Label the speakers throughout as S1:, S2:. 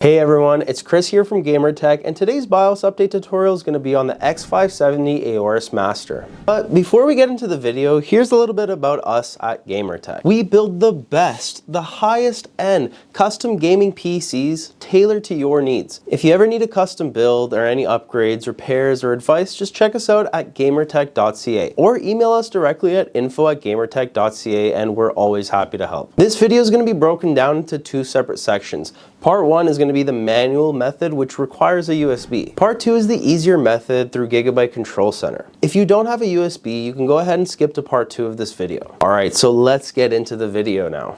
S1: Hey everyone, it's Chris here from GamerTech, and today's BIOS update tutorial is going to be on the X570 AORUS Master. But before we get into the video, here's a little bit about us at GamerTech. We build the best, the highest end custom gaming PCs tailored to your needs. If you ever need a custom build or any upgrades, repairs, or advice, just check us out at gamertech.ca or email us directly at info@gamertech.ca, and we're always happy to help. This video is going to be broken down into two separate sections. Part 1 is going to be the manual method, which requires a USB. Part 2 is the easier method through Gigabyte Control Center. If you don't have a USB, you can go ahead and skip to part 2 of this video. Alright, so let's get into the video now.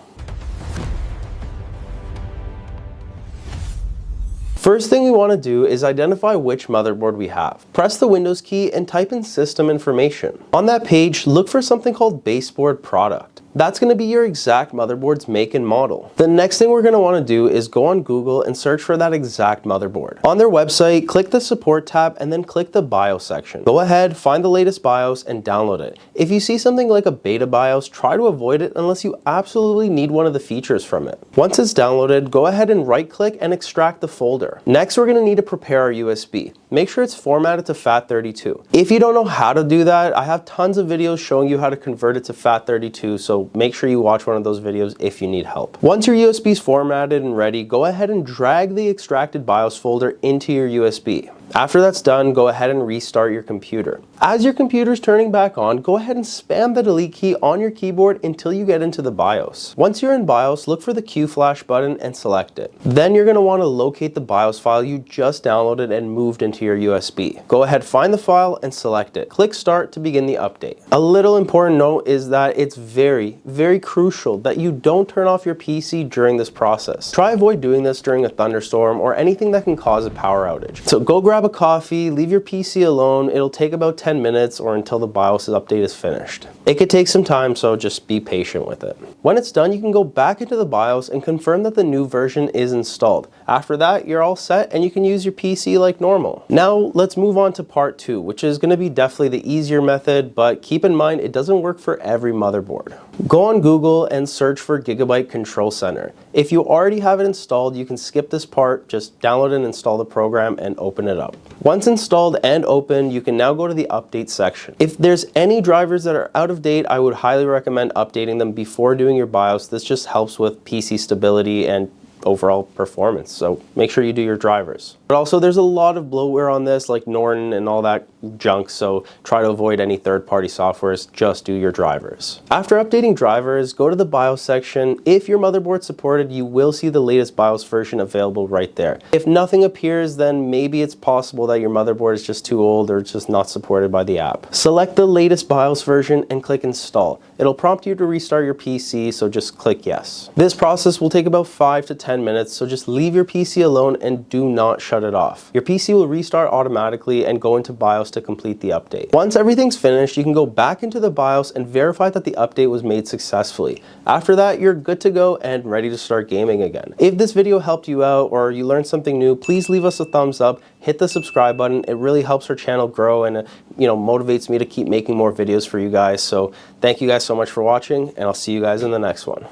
S1: First thing we want to do is identify which motherboard we have. Press the Windows key and type in system information. On that page, look for something called baseboard product. That's going to be your exact motherboard's make and model. The next thing we're going to want to do is go on Google and search for that exact motherboard. On their website, click the support tab and then click the BIOS section. Go ahead, find the latest BIOS and download it. If you see something like a beta BIOS, try to avoid it unless you absolutely need one of the features from it. Once it's downloaded, go ahead and right click and extract the folder. Next, we're going to need to prepare our USB. Make sure it's formatted to FAT32. If you don't know how to do that, I have tons of videos showing you how to convert it to FAT32, so make sure you watch one of those videos if you need help. Once your USB is formatted and ready, go ahead and drag the extracted BIOS folder into your USB. After that's done, go ahead and restart your computer. As your computer's turning back on, go ahead and spam the delete key on your keyboard until you get into the BIOS. Once you're in BIOS, look for the Q flash button and select it. Then you're going to want to locate the BIOS file you just downloaded and moved into your USB. Go ahead, find the file and select it. Click start to begin the update. A little important note is that it's very crucial that you don't turn off your PC during this process. Try avoid doing this during a thunderstorm or anything that can cause a power outage. So go grab a coffee, leave your PC alone. It'll take about 10 minutes or until the BIOS update is finished. It could take some time, so just be patient with it. When it's done, you can go back into the BIOS and confirm that the new version is installed. After that, you're all set and you can use your PC like normal. Now let's move on to part 2, which is going to be definitely the easier method, but keep in mind it doesn't work for every motherboard. Go on Google and search for Gigabyte Control Center. If you already have it installed, you can skip this part, just download and install the program and open it up. Once installed and open, you can now go to the update section. If there's any drivers that are out of date, I would highly recommend updating them before doing your BIOS. This just helps with PC stability and overall performance, so make sure you do your drivers. But also there's a lot of bloatware on this, like Norton and all that junk, so try to avoid any third-party softwares, just do your drivers. After updating drivers, go to the BIOS section. If your motherboard's supported, you will see the latest BIOS version available right there. If nothing appears, then maybe it's possible that your motherboard is just too old or just not supported by the app. Select the latest BIOS version and click install. It'll prompt you to restart your PC, so just click yes. This process will take about 5 to 10 minutes, so just leave your PC alone and do not shut it off. Your PC will restart automatically and go into BIOS to complete the update. Once everything's finished, you can go back into the BIOS and verify that the update was made successfully. After that, you're good to go and ready to start gaming again. If this video helped you out or you learned something new, please leave us a thumbs up, hit the subscribe button. It really helps our channel grow and motivates me to keep making more videos for you guys. So thank you guys so much for watching, and I'll see you guys in the next one.